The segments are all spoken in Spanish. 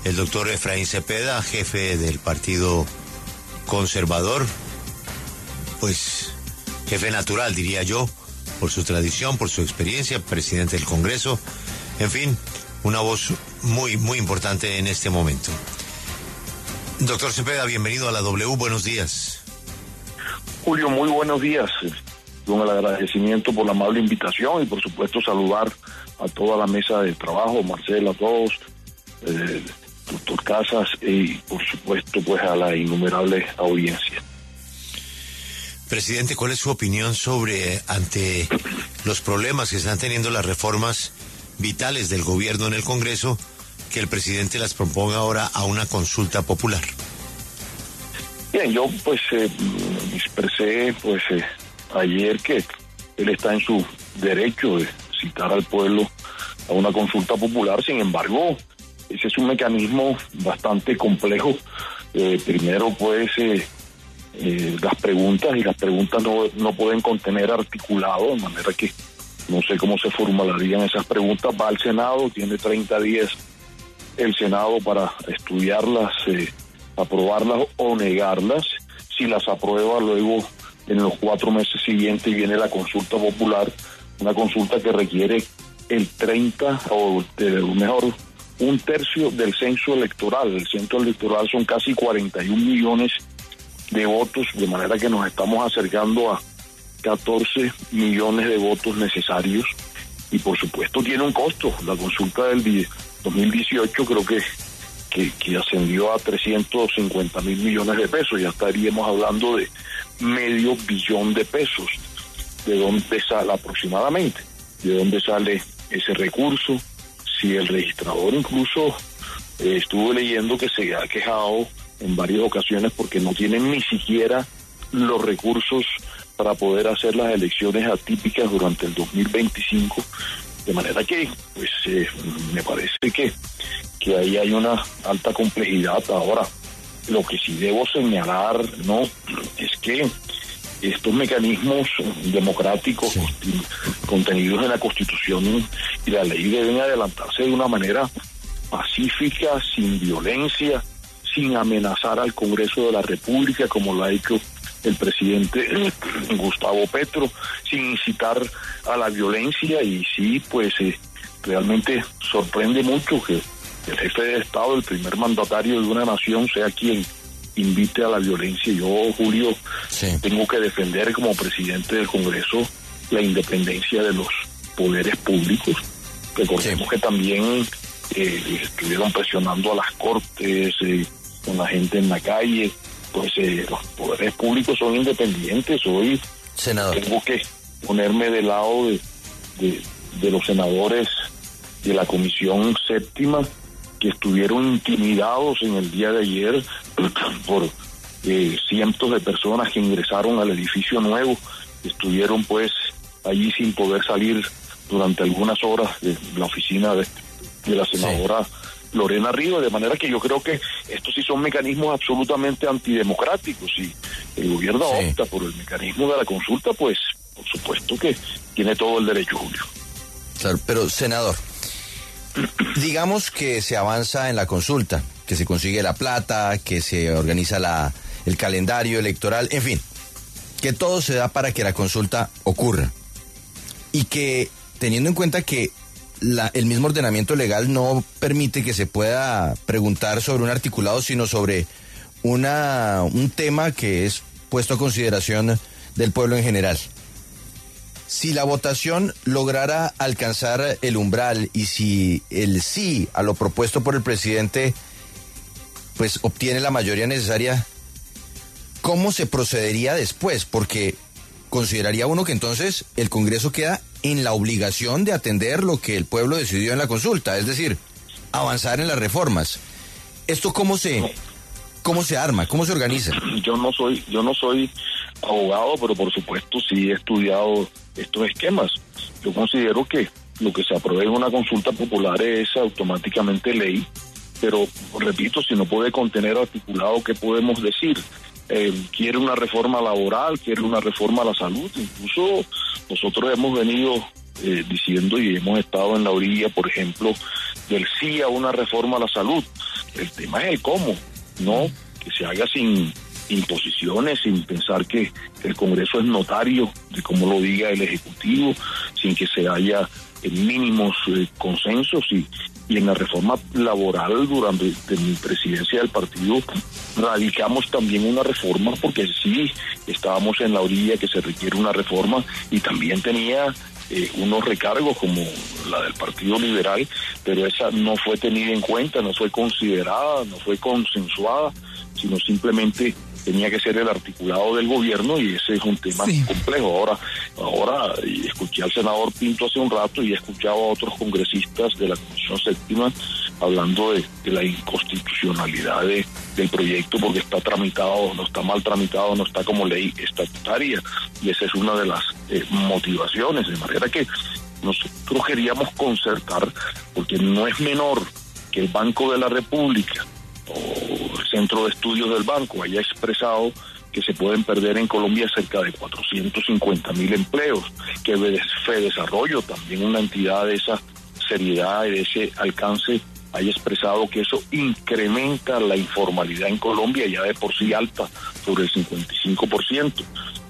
el doctor Efraín Cepeda, jefe del Partido Conservador, pues jefe natural, diría yo, por su tradición, por su experiencia, presidente del Congreso, en fin, una voz muy, muy importante en este momento. Doctor Cepeda, bienvenido a la W, buenos días. Julio, muy buenos días, con el agradecimiento por la amable invitación y por supuesto saludar a toda la mesa de trabajo, Marcela, a todos, doctor Casas y por supuesto pues a la innumerable audiencia. Presidente, ¿cuál es su opinión sobre, ante los problemas que están teniendo las reformas vitales del gobierno en el Congreso, que el presidente las proponga ahora a una consulta popular? Bien, yo pues expresé pues ayer que él está en su derecho de citar al pueblo a una consulta popular. Sin embargo, ese es un mecanismo bastante complejo. Primero pues las preguntas no pueden contener articulado, de manera que no sé cómo se formularían esas preguntas. Va al Senado, tiene 30 días el Senado para estudiarlas, aprobarlas o negarlas. Si las aprueba, luego en los 4 meses siguientes viene la consulta popular, una consulta que requiere el 30 o mejor un tercio del censo electoral. El censo electoral son casi 41 millones de votos, de manera que nos estamos acercando a 14 millones de votos necesarios y por supuesto tiene un costo. La consulta del 2018 creo que ascendió a 350.000 millones de pesos, ya estaríamos hablando de $500 millones de pesos. ¿De dónde sale aproximadamente? ¿De dónde sale ese recurso? Si el registrador incluso estuve leyendo que se ha quejado en varias ocasiones porque no tienen ni siquiera los recursos para poder hacer las elecciones atípicas durante el 2025, de manera que pues me parece que ahí hay una alta complejidad. Ahora, lo que sí debo señalar, no, es que estos mecanismos democráticos contenidos en la Constitución y la ley deben adelantarse de una manera pacífica, sin violencia, sin amenazar al Congreso de la República, como lo ha hecho el presidente Gustavo Petro, sin incitar a la violencia. Y sí, pues realmente sorprende mucho que el jefe de Estado, el primer mandatario de una nación, sea quien invite a la violencia. Yo, Julio, tengo que defender como presidente del Congreso la independencia de los poderes públicos. Recordemos que también estuvieron presionando a las cortes, con la gente en la calle. Pues los poderes públicos son independientes. Hoy, senador, tengo que ponerme del lado de los senadores de la Comisión Séptima, que estuvieron intimidados en el día de ayer por cientos de personas que ingresaron al edificio nuevo. Estuvieron pues allí sin poder salir durante algunas horas de la oficina de la senadora Lorena Ríos, de manera que yo creo que estos sí son mecanismos absolutamente antidemocráticos. Y el gobierno opta por el mecanismo de la consulta, pues por supuesto que tiene todo el derecho, Julio. Claro, pero senador, digamos que se avanza en la consulta, que se consigue la plata, que se organiza el calendario electoral, en fin, que todo se da para que la consulta ocurra. Y que, teniendo en cuenta que el mismo ordenamiento legal no permite que se pueda preguntar sobre un articulado, sino sobre un tema que es puesto a consideración del pueblo en general. Si la votación lograra alcanzar el umbral y si el sí a lo propuesto por el presidente pues obtiene la mayoría necesaria, ¿cómo se procedería después? Porque consideraría uno que entonces el Congreso queda en la obligación de atender lo que el pueblo decidió en la consulta, es decir, avanzar en las reformas. ¿Esto cómo se arma? ¿Cómo se organiza? Yo no soy abogado, pero por supuesto sí he estudiado estos esquemas. Yo considero que lo que se apruebe en una consulta popular es automáticamente ley, pero repito, si no puede contener articulado, ¿qué podemos decir? Quiere una reforma laboral, quiere una reforma a la salud. Incluso nosotros hemos venido diciendo y hemos estado en la orilla, por ejemplo, del sí a una reforma a la salud. El tema es el cómo, no que se haga sin imposiciones, sin pensar que el Congreso es notario de cómo lo diga el Ejecutivo, sin que se haya mínimos consensos. Y en la reforma laboral, durante mi presidencia del partido, radicamos también una reforma, porque sí estábamos en la orilla que se requiere una reforma, y también tenía unos recargos como la del Partido Liberal, pero esa no fue tenida en cuenta, no fue considerada, no fue consensuada, sino simplemente tenía que ser el articulado del gobierno, y ese es un tema complejo. Ahora escuché al senador Pinto hace un rato y he escuchado a otros congresistas de la Comisión Séptima hablando de la inconstitucionalidad del proyecto, porque está tramitado, no está mal tramitado, no está como ley estatutaria, y esa es una de las motivaciones, de manera que nosotros queríamos concertar, porque no es menor que el Banco de la República o el Centro de Estudios del Banco haya expresado que se pueden perder en Colombia cerca de 450.000 empleos, que Fedesarrollo, también una entidad de esa seriedad y de ese alcance, haya expresado que eso incrementa la informalidad en Colombia, ya de por sí alta, sobre el 55%,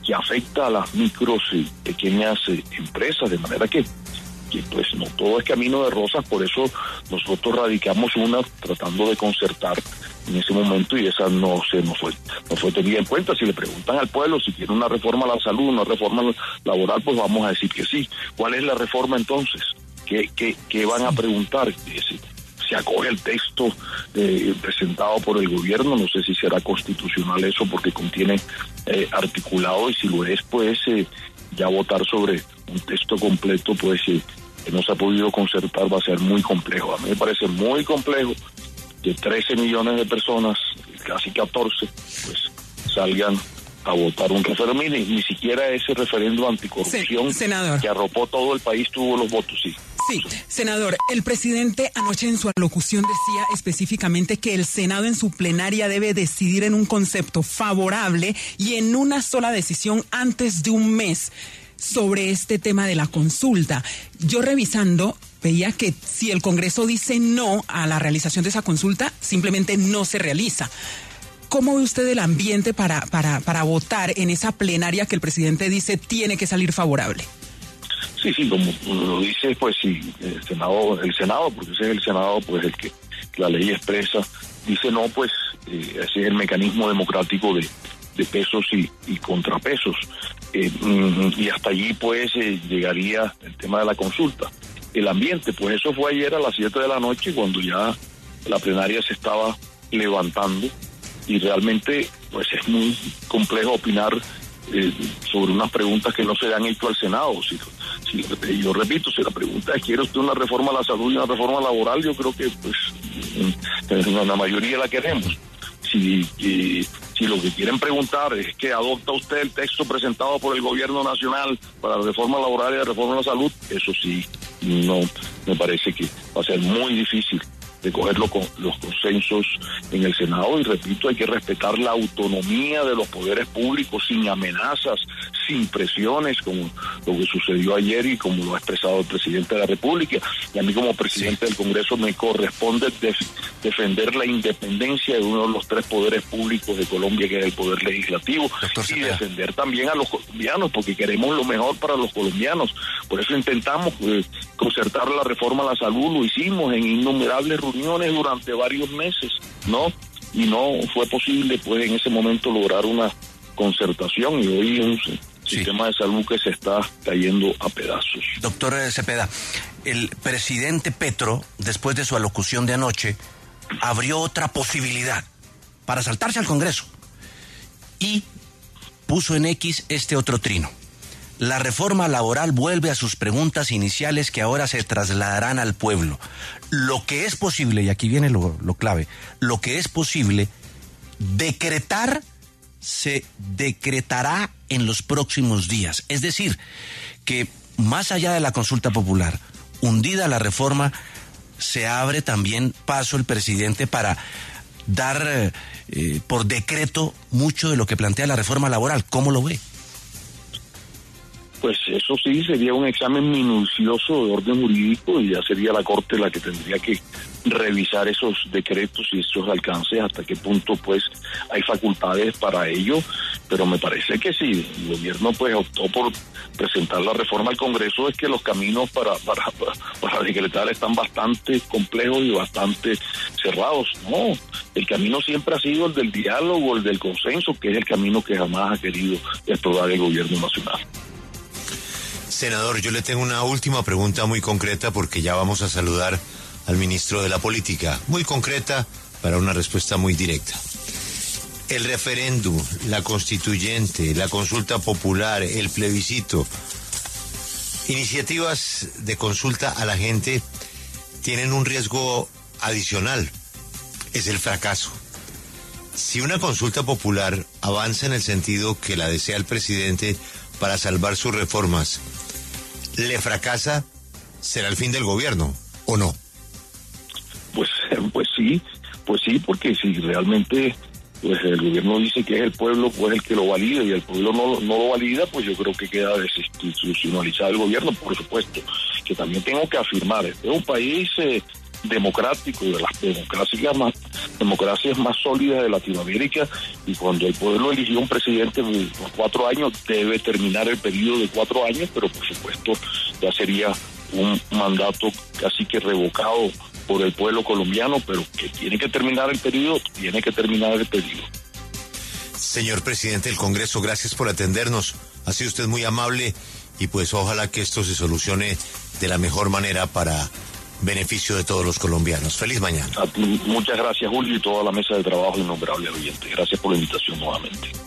que afecta a las micros y pequeñas empresas, de manera que pues no todo es camino de rosas. Por eso nosotros radicamos una tratando de concertar en ese momento, y esa no fue tenida en cuenta. Si le preguntan al pueblo si quiere una reforma a la salud, una reforma laboral, pues vamos a decir que sí. ¿Cuál es la reforma entonces? ¿Qué van a preguntar? Se acoge el texto presentado por el gobierno, no sé si será constitucional eso, porque contiene articulado, y si lo es, pues ya votar sobre un texto completo, pues que no se ha podido concertar, va a ser muy complejo. A mí me parece muy complejo que 13 millones de personas, casi 14, pues salgan a votar un referéndum. Ni siquiera ese referéndum anticorrupción senador, que arropó todo el país tuvo los votos, sí. Sí, senador, el presidente anoche en su alocución decía específicamente que el Senado en su plenaria debe decidir en un concepto favorable y en una sola decisión antes de un mes sobre este tema de la consulta. Yo revisando veía que si el Congreso dice no a la realización de esa consulta, simplemente no se realiza. ¿Cómo ve usted el ambiente para votar en esa plenaria que el presidente dice tiene que salir favorable? Sí, como lo dice, pues sí, el Senado, porque ese es el Senado, pues el que la ley expresa, dice no, pues ese es el mecanismo democrático de pesos y contrapesos. Y hasta allí, pues, llegaría el tema de la consulta. El ambiente, pues eso fue ayer a las 7 de la noche, cuando ya la plenaria se estaba levantando, y realmente, pues es muy complejo opinar sobre unas preguntas que no se le han hecho al Senado. Yo repito, si la pregunta es ¿quiere usted una reforma a la salud y una reforma laboral? Yo creo que pues la mayoría la queremos. Si lo que quieren preguntar es que adopta usted el texto presentado por el gobierno nacional para la reforma laboral y la reforma a la salud, eso sí, no, me parece que va a ser muy difícil de coger los consensos en el Senado. Y repito, hay que respetar la autonomía de los poderes públicos, sin amenazas, sin presiones, como lo que sucedió ayer y como lo ha expresado el presidente de la República. Y a mí, como presidente del Congreso, me corresponde defender la independencia de uno de los tres poderes públicos de Colombia, que es el poder legislativo, y defender también a los colombianos, porque queremos lo mejor para los colombianos. Por eso intentamos concertar la reforma a la salud, lo hicimos en innumerables reuniones durante varios meses, ¿no? Y no fue posible, pues, en ese momento lograr una concertación, y hoy un sistema de salud que se está cayendo a pedazos. Doctor Cepeda, el presidente Petro, después de su alocución de anoche, abrió otra posibilidad para saltarse al Congreso y puso en X este otro trino. La reforma laboral vuelve a sus preguntas iniciales, que ahora se trasladarán al pueblo. Lo que es posible, y aquí viene lo clave, lo que es posible decretar, se decretará en los próximos días. Es decir, que más allá de la consulta popular, hundida la reforma, se abre también paso el presidente para dar por decreto mucho de lo que plantea la reforma laboral. ¿Cómo lo ve? pues eso sí sería un examen minucioso de orden jurídico y ya sería la Corte la que tendría que revisar esos decretos y esos alcances, hasta qué punto pues hay facultades para ello, pero me parece que si el gobierno pues optó por presentar la reforma al Congreso, es que los caminos para decretar están bastante complejos y bastante cerrados. No, el camino siempre ha sido el del diálogo, el del consenso, que es el camino que jamás ha querido explorar el gobierno nacional. Senador, yo le tengo una última pregunta muy concreta, porque ya vamos a saludar al ministro de la Política. Muy concreta para una respuesta muy directa. El referéndum, la constituyente, la consulta popular, el plebiscito, iniciativas de consulta a la gente tienen un riesgo adicional, es el fracaso. Si una consulta popular avanza en el sentido que la desea el presidente para salvar sus reformas, ¿le fracasa? ¿Será el fin del gobierno o no? Pues sí, porque si realmente pues el gobierno dice que es el pueblo pues el que lo valida y el pueblo no lo valida, pues yo creo que queda desinstitucionalizado el gobierno. Por supuesto que también tengo que afirmar, este es un país democrático, de las democracias más sólidas de Latinoamérica, y cuando el pueblo eligió un presidente por 4 años, debe terminar el periodo de 4 años, pero por supuesto ya sería un mandato casi que revocado por el pueblo colombiano, pero que tiene que terminar el periodo, tiene que terminar el periodo. Señor presidente del Congreso, gracias por atendernos. Ha sido usted muy amable y pues ojalá que esto se solucione de la mejor manera para beneficio de todos los colombianos. Feliz mañana. Muchas gracias, Julio, y toda la mesa de trabajo innombrable oyente. Gracias por la invitación nuevamente.